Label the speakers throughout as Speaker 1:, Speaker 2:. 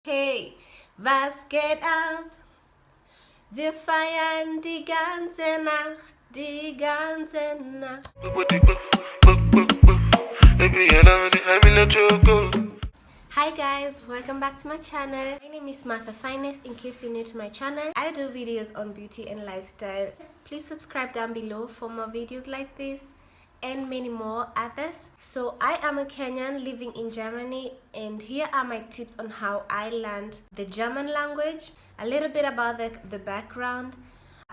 Speaker 1: Hey, was geht ab? Wir feiern die ganze Nacht, die ganze Nacht. Hi guys, welcome back to my channel. My name is Martha Finest. In case you're new to my channel, I do videos on beauty and lifestyle. Please subscribe down below for more videos like this and many more others. So I am a Kenyan living in Germany, and here are my tips on how I learned the German language. A little bit about the background.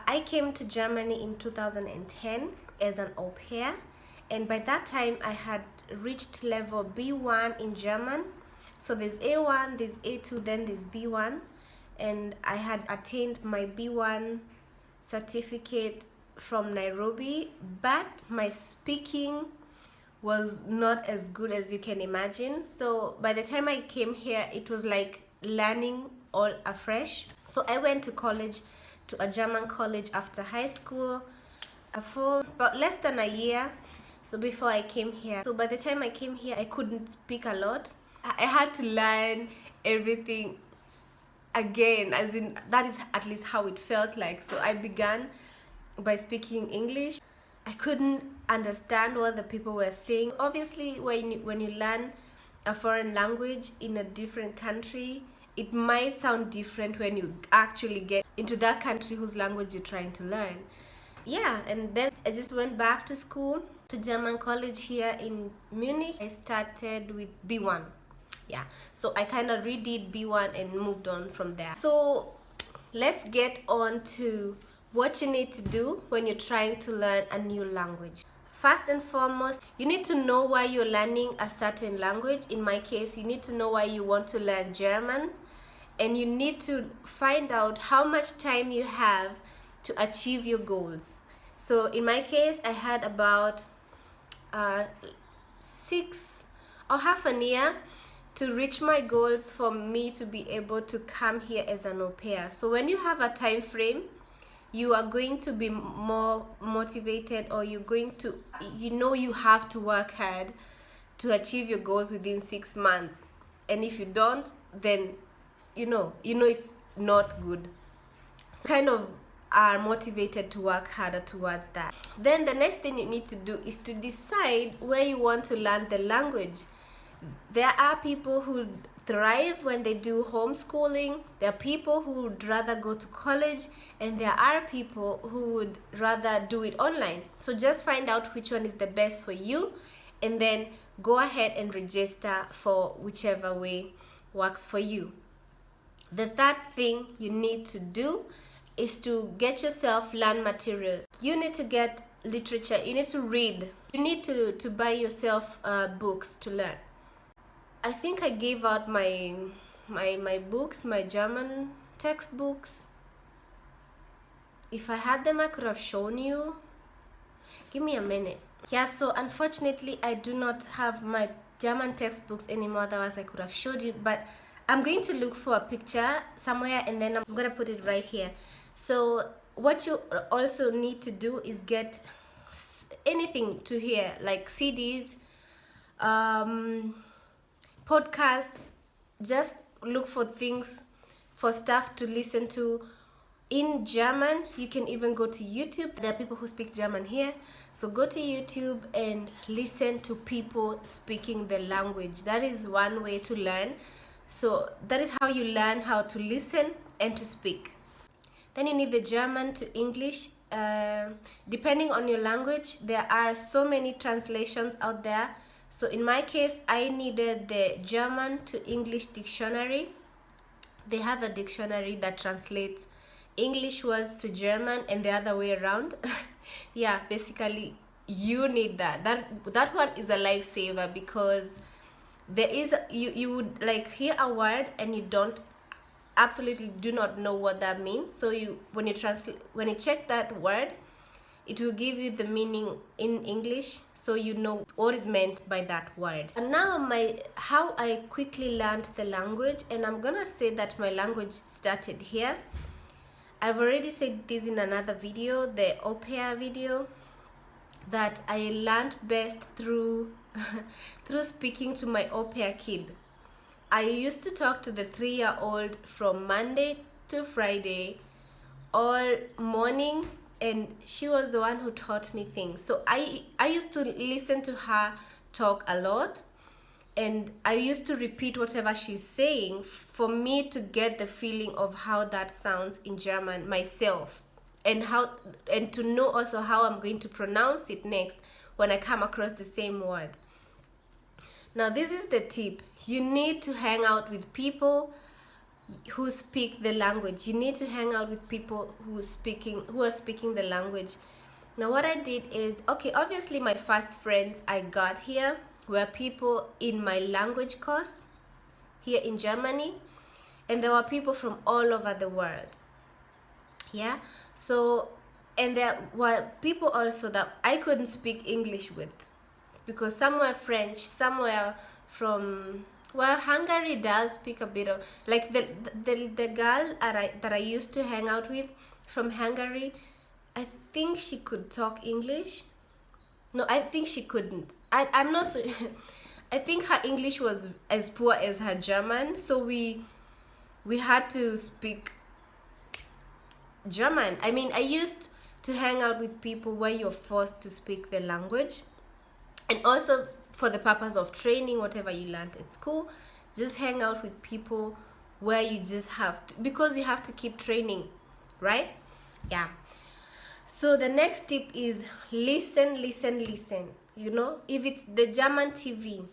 Speaker 1: I came to Germany in 2010 as an au pair, and by that time I had reached level B1 in German. So there's A1, there's A2, then there's B1, and I had attained my B1 certificate from Nairobi, but my speaking was not as good as you can imagine. So by the time I came here, it was like learning all afresh. So I went to college, to a German college after high school for about less than a year. So before I came here, so by the time I came here, I couldn't speak a lot. I had to learn everything again, as in that is at least how it felt like. So I began by speaking English. I couldn't understand what the people were saying. Obviously, when you learn a foreign language in a different country, it might sound different when you actually get into that country whose language you're trying to learn. Yeah, and then I just went back to school, to German college here in Munich. I started with B1. Yeah, so I kind of redid B1 and moved on from there. So let's get on to what you need to do when you're trying to learn a new language. First and foremost, you need to know why you're learning a certain language. In my case, you need to know why you want to learn German, and you need to find out how much time you have to achieve your goals. So in my case, I had about 6 or half a year to reach my goals for me to be able to come here as an au pair. So when you have a time frame, you are going to be more motivated, or you're going to, you have to work hard to achieve your goals within 6 months. And if you don't, then you know it's not good. So kind of are motivated to work harder towards that. Then the next thing you need to do is to decide where you want to learn the language. There are people who thrive when they do homeschooling. There are people who would rather go to college, and there are people who would rather do it online. So just find out which one is the best for you, and then go ahead and register for whichever way works for you. The third thing you need to do is to get yourself learn material. You need to get literature, you need to read, you need to buy yourself books to learn. I think I gave out my books, my German textbooks. If I had them, I could have shown you. Give me a minute. Yeah, so unfortunately, I do not have my German textbooks anymore. Otherwise, I could have showed you. But I'm going to look for a picture somewhere, and then I'm going to put it right here. So what you also need to do is get anything to hear, like CDs, podcasts. Just look for things, for stuff to listen to in German. You can even go to YouTube. There are people who speak German here, so go to YouTube and listen to people speaking the language. That is one way to learn. So that is how you learn how to listen and to speak. Then you need the German to English. Depending on your language, there are so many translations out there. So in my case, I needed the German to English dictionary. They have a dictionary that translates English words to German and the other way around. Yeah, basically you need that. That one is a lifesaver, because there is, you would like hear a word and you absolutely do not know what that means. So when you check that word, it will give you the meaning in English, so you know what is meant by that word. And now how I quickly learned the language, and I'm gonna say that my language started here. I've already said this in another video, the au pair video, that I learned best through through speaking to my au pair kid. I used to talk to the 3-year-old from Monday to Friday all morning, and she was the one who taught me things. So I used to listen to her talk a lot, and I used to repeat whatever she's saying for me to get the feeling of how that sounds in German myself, and to know also how I'm going to pronounce it next when I come across the same word. Now this is the tip. You need to hang out with people who speak the language. You need to hang out with people who are speaking the language. Now what I did is, okay, obviously my first friends I got here were people in my language course here in Germany, and there were people from all over the world. Yeah, so, and there were people also that I couldn't speak English with. It's because some were French, some were from, well, Hungary does speak a bit of, like the girl that I used to hang out with from Hungary, I think she could talk English. No, I think she couldn't. I'm not so I think her English was as poor as her German, so we had to speak German. I mean, I used to hang out with people where you're forced to speak the language, and also for the purpose of training whatever you learned at school. Just hang out with people where you just have to, because you have to keep training, right? Yeah. So the next tip is listen. You know, if it's the German TV,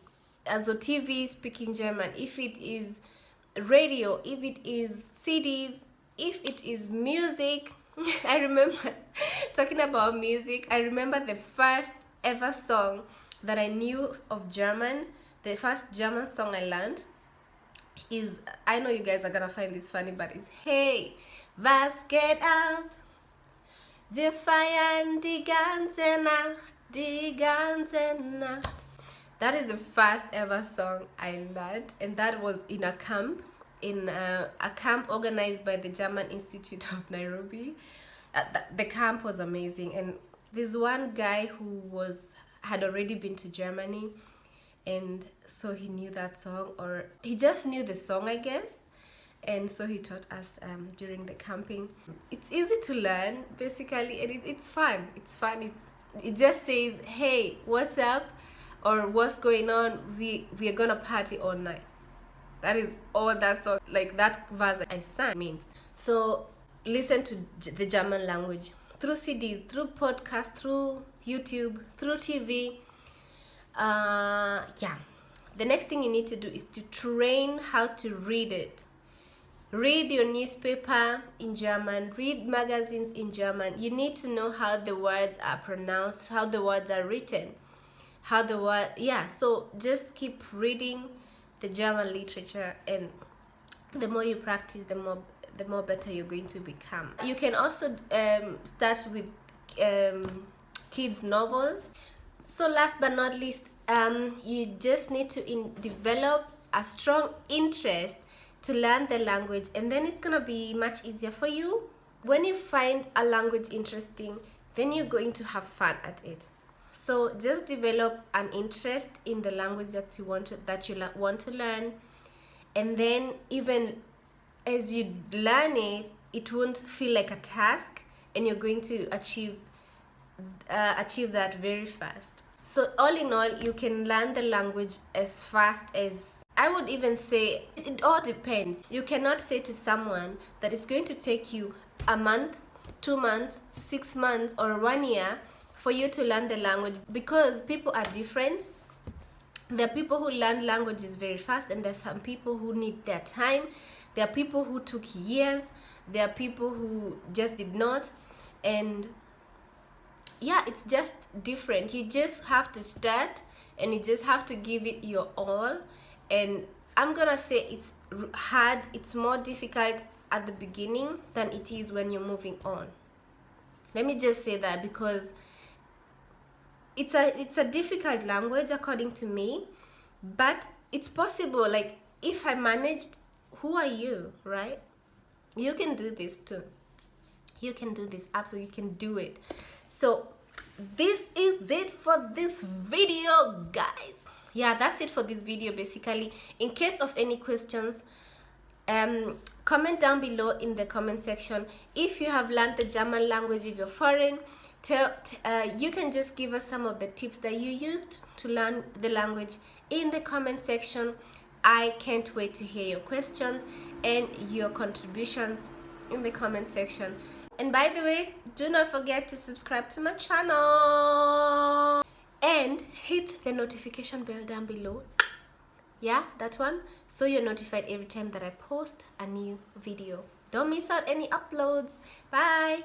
Speaker 1: also TV speaking German, if it is radio, if it is CDs, if it is music. I remember talking about music. I remember the first ever song that I knew of German. The first German song I learned is, I know you guys are gonna find this funny, but it's Hey, was geht ab? Wir feiern die ganze Nacht, die ganze Nacht. That is the first ever song I learned, and that was in a camp, organized by the German Institute of Nairobi. The camp was amazing, and there's one guy who had already been to Germany, and so he knew that song, or he just knew the song, I guess. And so he taught us during the camping. It's easy to learn, basically, and it's fun. It just says, hey, what's up, or what's going on? We are gonna party all night. That is all that song, like that verse I sang means. So listen to the German language through CDs, through podcasts, through YouTube, through TV. Yeah. The next thing you need to do is to train how to read it. Read your newspaper in German, read magazines in German. You need to know how the words are pronounced, how the words are written, so just keep reading the German literature, and the more you practice, the more better you're going to become. You can also start with kids novels. So last but not least, you just need to develop a strong interest to learn the language, and then it's gonna be much easier for you. When you find a language interesting, then you're going to have fun at it. So just develop an interest in the language that you want to learn, and then even as you learn it, it won't feel like a task, and you're going to achieve that very fast. So all in all, you can learn the language as fast as, I would even say, it all depends. You cannot say to someone that it's going to take you a month, 2 months, 6 months, or 1 year for you to learn the language, because people are different. There are people who learn languages very fast, and there's some people who need their time. There are people who took years. There are people who just did not. And yeah, it's just different. You just have to start, and you just have to give it your all. And I'm gonna say it's hard, it's more difficult at the beginning than it is when you're moving on. Let me just say that, because it's a difficult language according to me, but it's possible. Like, if I managed, who are you, right? You can do this too. You can do this, absolutely, you can do it. So this is it for this video, guys. yeah, that's it for this video basically. In case of any questions, comment down below in the comment section. If you have learned the German language, if you're foreign, you can just give us some of the tips that you used to learn the language in the comment section. I can't wait to hear your questions and your contributions in the comment section. And by the way, do not forget to subscribe to my channel and hit the notification bell down below. Yeah, that one, so you're notified every time that I post a new video. Don't miss out any uploads. Bye.